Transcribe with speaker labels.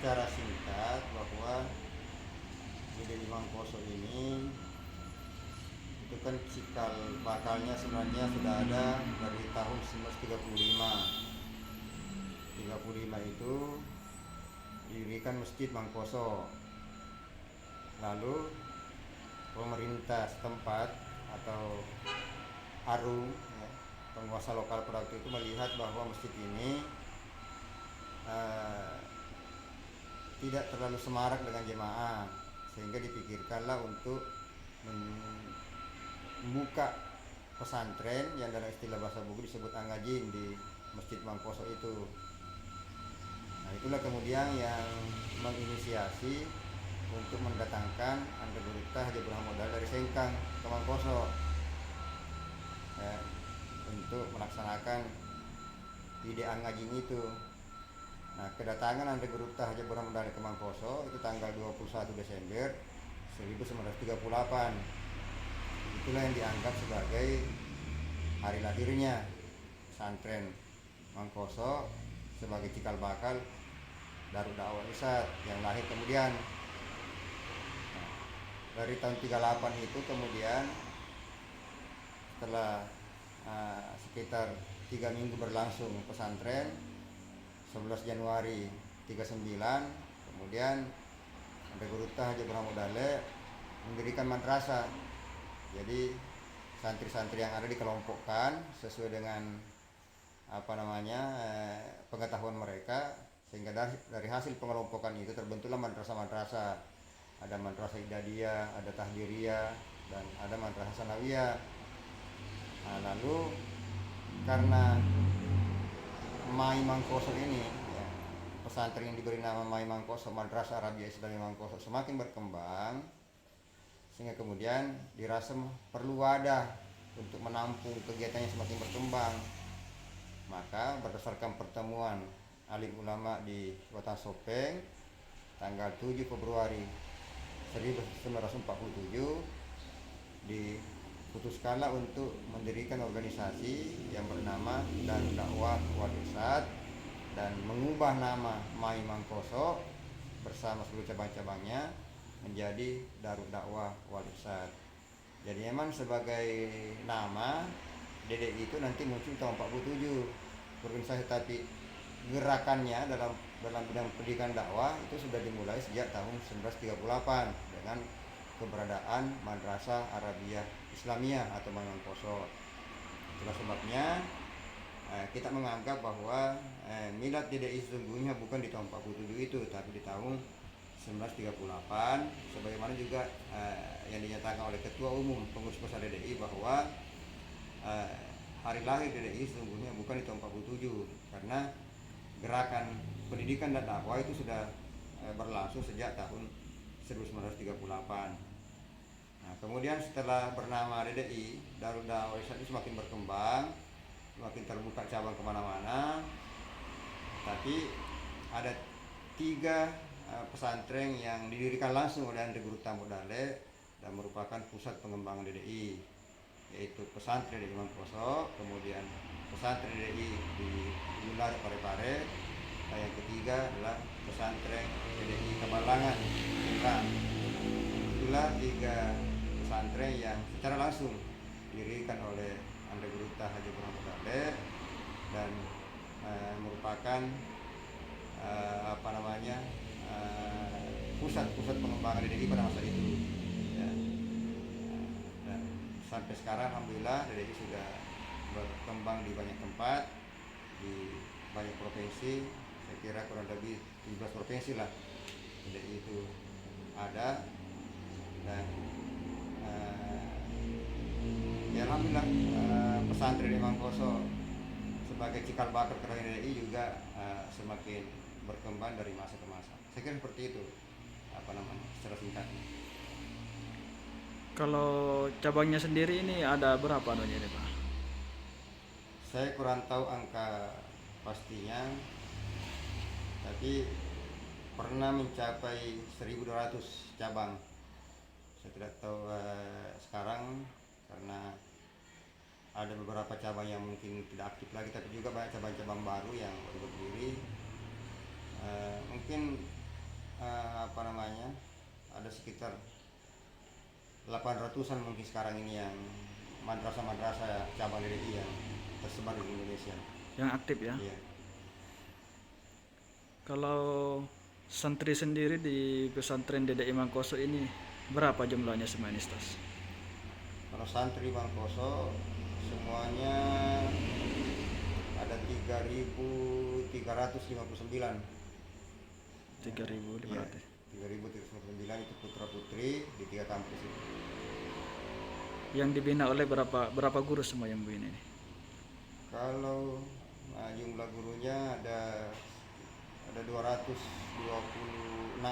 Speaker 1: secara singkat bahwa Dede Mangkoso ini itu kan cikal bakalnya sebenarnya sudah ada dari tahun 1935. 35 itu didirikan Masjid Mangkoso. Lalu pemerintah setempat atau Arum, ya, penguasa lokal pada waktu itu melihat bahwa masjid ini tidak terlalu semarak dengan jemaah, sehingga dipikirkanlah untuk membuka pesantren yang dalam istilah bahasa Bugis disebut angajin di Masjid Mangkoso itu. Nah, itulah kemudian yang menginisiasi untuk mendatangkan Anda Gurita Haji Ibrahim Modal dari Sengkang ke Mangkoso, ya, untuk melaksanakan ide angajin itu. Nah, kedatangan Anda Gurita Haji Ibrahim Modal ke Mangkoso itu tanggal 21 Desember 1938. Itulah yang dianggap sebagai hari lahirnya pesantren Mangkoso sebagai cikal bakal Darul Dakwah Irsad yang lahir kemudian. Nah, dari tahun 38 itu kemudian setelah sekitar 3 minggu berlangsung pesantren, 11 Januari 39 kemudian ada Gurita Haji Ibrahim Modale mendirikan madrasah. Jadi santri-santri yang ada dikelompokkan sesuai dengan pengetahuan mereka, sehingga dari hasil pengelompokan itu terbentuklah madrasah-madrasah. Ada madrasah Idadiyah, ada Tahdiriyah, dan ada madrasah Sanawiyah. Nah, lalu karena Mai Mangkoso ini, ya, pesantren yang diberi nama Mai Mangkoso, Madrasah Arabia Islami Mangkoso, semakin berkembang, sehingga kemudian dirasa perlu wadah untuk menampung kegiatannya semakin berkembang. Maka berdasarkan pertemuan alim ulama di Kota Sopeng tanggal 7 Februari 1947 diputuskanlah untuk mendirikan organisasi yang bernama Darul Dakwah Wal Irsad dan mengubah nama Mai Mangkoso bersama seluruh cabang-cabangnya menjadi Darul Dakwah Wal Irsad. Jadi memang sebagai nama DDI itu nanti muncul tahun 47 organisasi, tapi gerakannya dalam bidang pendidikan dakwah itu sudah dimulai sejak tahun 1938 dengan keberadaan Madrasah Arabia Islamiyah atau Mangkoso. Itulah sebabnya kita menganggap bahwa milad DDI sesungguhnya bukan di tahun 47 itu, tapi di tahun 1938, sebagaimana juga yang dinyatakan oleh Ketua Umum Pengurus Besar DDI bahwa hari lahir DDI sesungguhnya bukan di tahun 47, karena gerakan pendidikan dan dakwah itu sudah berlangsung sejak tahun 1938. Nah, kemudian setelah bernama DDI, Darul Dakwah Irsad itu semakin berkembang, semakin terbuka cabang kemana-mana. Tapi ada 3 pesantren yang didirikan langsung oleh Anda Gurita Modale dan merupakan pusat pengembangan DDI, yaitu pesantren di Mangkoso, kemudian pesantren DDI di Ular Parepare, dan yang ketiga adalah pesantren DDI Kabalangan. Itulah 3 pesantren yang secara langsung didirikan oleh Anda Gurita Haji Ibrahim Modale dan merupakan pusat-pusat pengembangan DDI pada masa itu, ya. Dan sampai sekarang alhamdulillah DDI sudah berkembang di banyak tempat, di banyak provinsi. Saya kira kurang lebih 17 provinsi lah DDI itu ada. Dan ya alhamdulillah pesantren di Mangkoso sebagai cikal bakal kerahiran DDI juga semakin berkembang dari masa ke masa. Saya kira seperti itu secara singkatnya.
Speaker 2: Kalau cabangnya sendiri ini ada berapa anunya ini Pak?
Speaker 1: Saya kurang tahu angka pastinya, tapi pernah mencapai 1.200 cabang. Saya tidak tahu sekarang, karena ada beberapa cabang yang mungkin tidak aktif lagi, tapi juga banyak cabang-cabang baru yang baru berdiri. Mungkin apa namanya, ada sekitar 800-an mungkin sekarang ini yang madrasah-madrasah cabang DDI yang tersebar di Indonesia.
Speaker 2: Yang aktif ya.
Speaker 1: Iya.
Speaker 2: Kalau santri sendiri di pesantren Dede Imangkoso ini berapa jumlahnya semuanya Ustaz?
Speaker 1: Kalau santri Mangkoso semuanya ada 3.359.
Speaker 2: 3.500.
Speaker 1: Iya, 3.359 itu putra putri di 3 kampus itu.
Speaker 2: Yang dibina oleh berapa guru semua yang begini ini?
Speaker 1: Kalau jumlah gurunya ada 226.